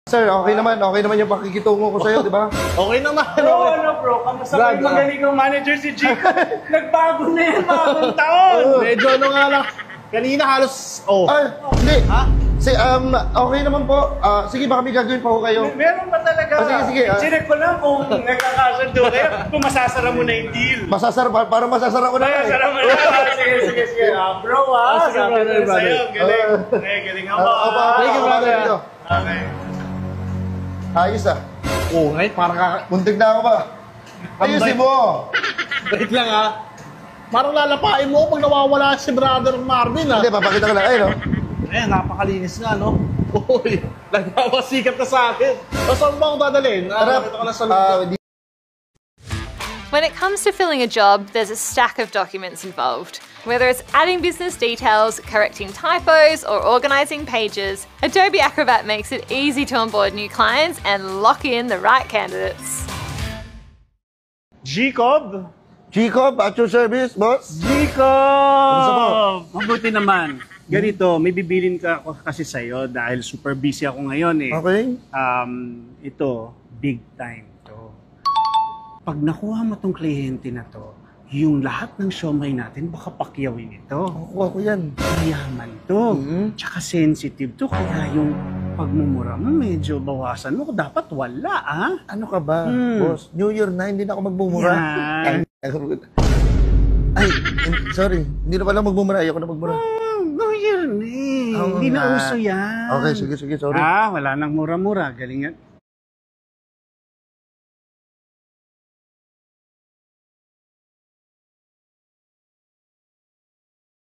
Sir, okay naman yung pakikitungo ko sa'yo, di ba? Okay naman. Bro, ano bro? Kamusta ba yung magaling kong manager si Chico? Nagbago na yan, bagong taon! Medyo ano nga lang. Kanina halos, Ay, hindi. Ha? Okay naman po. Sige, baka may gagawin pa ko kayo. Meron ba talaga? Sige. Chinek ko lang kung nagkakasundo kayo, kung masasara mo na yung deal. Para masasara ko na. Masasara mo na. Sige. Bro, sige, sabi brother, ko sa'yo, galing. Galing ako. Thank you, brother. Okay. Ayos ngayon parang Muntik na ako ba? Ayusin mo. wait lang Parang lalapain mo pag nawawala si Brother Marvin Hindi, papakita ko lang. Ayun, no? Ayan, napakalinis nga, no? Uy, nagpapasikat na sa akin. Saan ba akong dadalhin? Nakita ko na sa loob. When it comes to filling a job, there's a stack of documents involved. Whether it's adding business details, correcting typos, or organizing pages, Adobe Acrobat makes it easy to onboard new clients and lock in the right candidates. Jacob, at your service, boss? Mabuti naman. Ganito, may bibilin ka kasi sa'yo dahil super busy ako ngayon eh. Okay. Ito, big time to. Pag nakuha mo tong kliyente na to, yung lahat ng siomay natin baka pakyawin ito. Makuha ko yan. Mayaman to. Tsaka sensitive to. Kaya yung pagmumura mo, medyo bawasan mo. Dapat wala, Ano ka ba, boss? New Year na, hindi na ako magmumura. Yan. Ay, sorry. Hindi na pala magmumura. Ayoko na magmura. New Year na eh. Hindi na uso yan. Okay, sige, sorry. Wala nang mura-mura. Galingan.